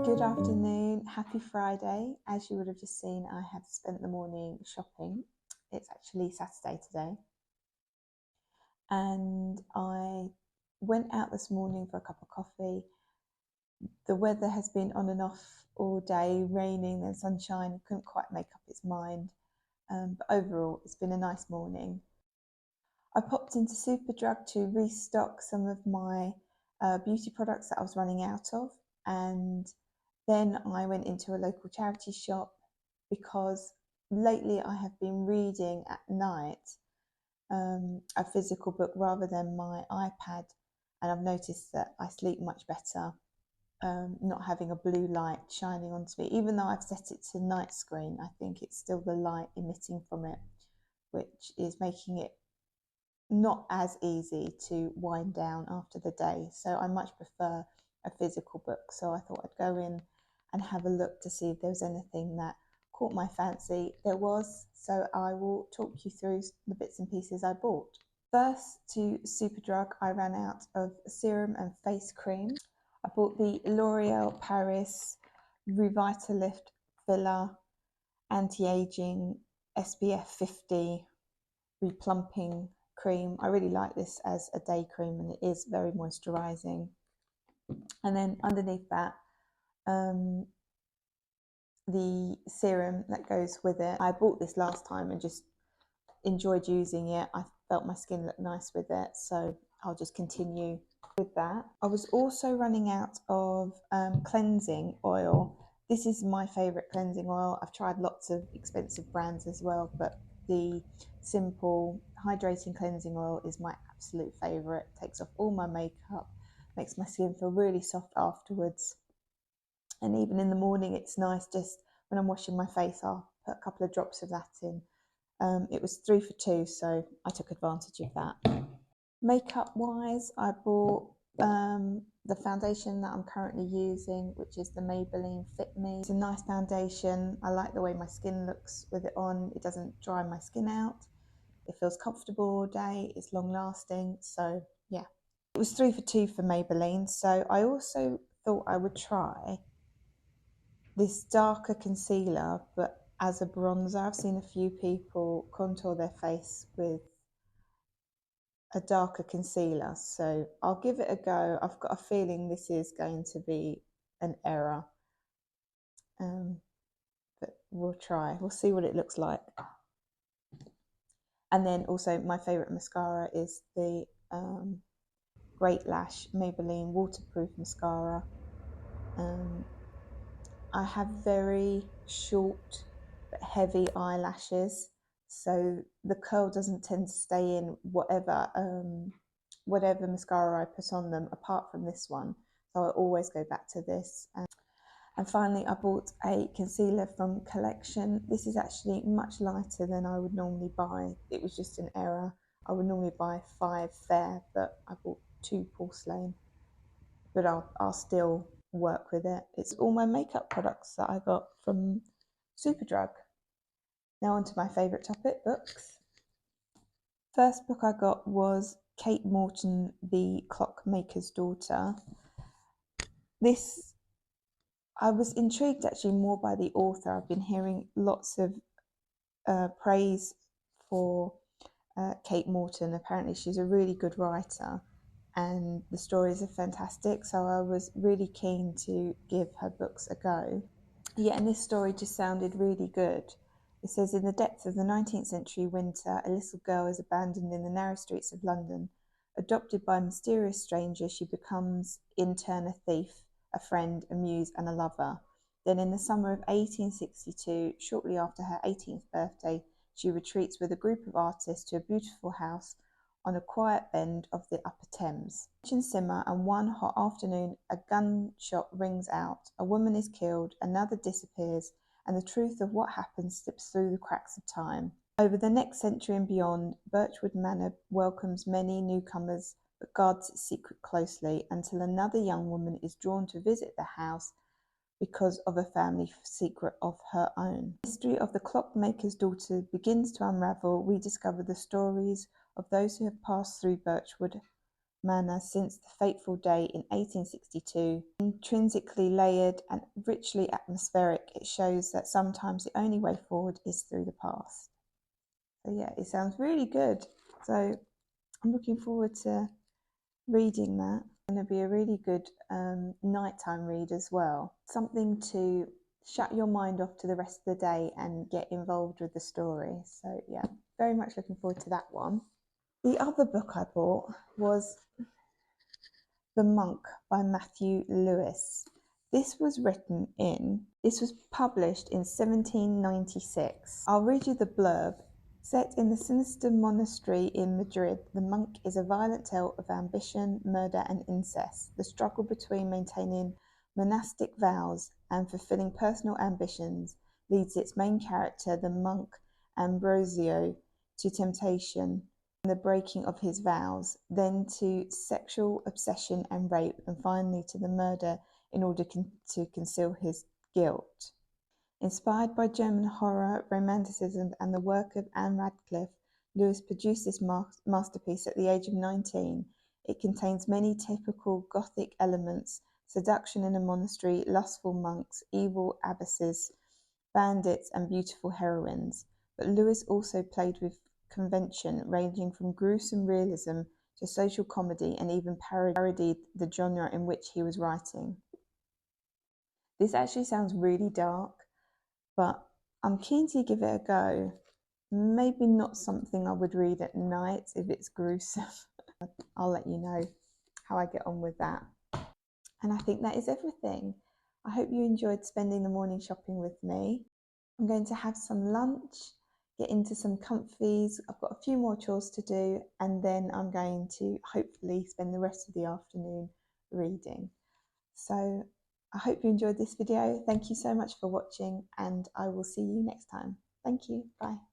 Good afternoon, happy Friday. As you would have just seen, I have spent the morning shopping. It's actually Saturday today. And I went out this morning for a cup of coffee. The weather has been on and off all day, raining and sunshine. Couldn't quite make up its mind. But overall, it's been a nice morning. I popped into Superdrug to restock some of my beauty products that I was running out of. And then I went into a local charity shop because lately I have been reading at night a physical book rather than my iPad, and I've noticed that I sleep much better not having a blue light shining onto me. Even though I've set it to night screen, I think it's still the light emitting from it, which is making it not as easy to wind down after the day. So I much prefer a physical book. So I thought I'd go in and have a look to see if there was anything that caught my fancy. There was, so I will talk you through the bits and pieces I bought. First, to Superdrug, I ran out of serum and face cream. I bought the L'Oreal Paris Revitalift Filler Anti-Aging SPF 50 Replumping Cream. I really like this as a day cream, and it is very moisturizing. And then underneath that, the serum that goes with it. I bought this last time and just enjoyed using it. I felt my skin looked nice with it, so I'll just continue with that. I was also running out of cleansing oil. This is my favorite cleansing oil. I've tried lots of expensive brands as well, but the simple hydrating cleansing oil is my absolute favorite. It takes off all my makeup, makes my skin feel really soft afterwards. And even in the morning, it's nice just when I'm washing my face, I'll put a couple of drops of that in. It was 3 for 2, so I took advantage of that. Makeup wise, I bought the foundation that I'm currently using, which is the Maybelline Fit Me. It's a nice foundation. I like the way my skin looks with it on. It doesn't dry my skin out. It feels comfortable all day. It's long lasting. So yeah, it was 3 for 2 for Maybelline. So I also thought I would try this darker concealer, but as a bronzer. I've seen a few people contour their face with a darker concealer, so I'll give it a go. I've got a feeling this is going to be an error, but we'll try. We'll see what it looks like. And then also my favourite mascara is the Great Lash Maybelline Waterproof Mascara. I have very short but heavy eyelashes, so the curl doesn't tend to stay in whatever mascara I put on them, apart from this one. So I always go back to this. And finally, I bought a concealer from Collection. This is actually much lighter than I would normally buy. It was just an error. I would normally buy 5 Fair, but I bought 2 Porcelain. But I'll still work with it. It's all my makeup products that I got from Superdrug. Now on to my favourite topic, books. First book I got was Kate Morton, The Clockmaker's Daughter. This, I was intrigued actually more by the author. I've been hearing lots of praise for Kate Morton. Apparently she's a really good writer, and the stories are fantastic, so I was really keen to give her books a go. Yeah, and this story just sounded really good. It says, in the depths of the 19th century winter, a little girl is abandoned in the narrow streets of London. Adopted by a mysterious stranger, she becomes in turn a thief, a friend, a muse, and a lover. Then in the summer of 1862, shortly after her 18th birthday, she retreats with a group of artists to a beautiful house on a quiet bend of the Upper Thames. Tensions simmer, and one hot afternoon a gunshot rings out. A woman is killed, another disappears, and the truth of what happens slips through the cracks of time. Over the next century and beyond, Birchwood Manor welcomes many newcomers but guards its secret closely until another young woman is drawn to visit the house because of a family secret of her own. The mystery of the clockmaker's daughter begins to unravel. We discover the stories of those who have passed through Birchwood Manor since the fateful day in 1862. Intrinsically layered and richly atmospheric, it shows that sometimes the only way forward is through the past. So yeah, it sounds really good. So I'm looking forward to reading that. It's going to be a really good nighttime read as well. Something to shut your mind off to the rest of the day and get involved with the story. So yeah, very much looking forward to that one. The other book I bought was The Monk by Matthew Lewis. This was published in 1796. I'll read you the blurb. Set in the sinister monastery in Madrid, The Monk is a violent tale of ambition, murder, and incest. The struggle between maintaining monastic vows and fulfilling personal ambitions leads its main character, the monk Ambrosio, to temptation and the breaking of his vows, then to sexual obsession and rape, and finally to the murder in order to conceal his guilt. Inspired by German horror, romanticism, and the work of Anne Radcliffe, Lewis produced this masterpiece at the age of 19. It contains many typical Gothic elements: seduction in a monastery, lustful monks, evil abbesses, bandits, and beautiful heroines. But Lewis also played with convention, ranging from gruesome realism to social comedy, and even parodied the genre in which he was writing. This actually sounds really dark, but I'm keen to give it a go. Maybe not something I would read at night if it's gruesome. I'll let you know how I get on with that. And I think that is everything. I hope you enjoyed spending the morning shopping with me. I'm going to have some lunch, get into some comfies. I've got a few more chores to do, and then I'm going to hopefully spend the rest of the afternoon reading. So I hope you enjoyed this video. Thank you so much for watching, and I will see you next time. Thank you. Bye.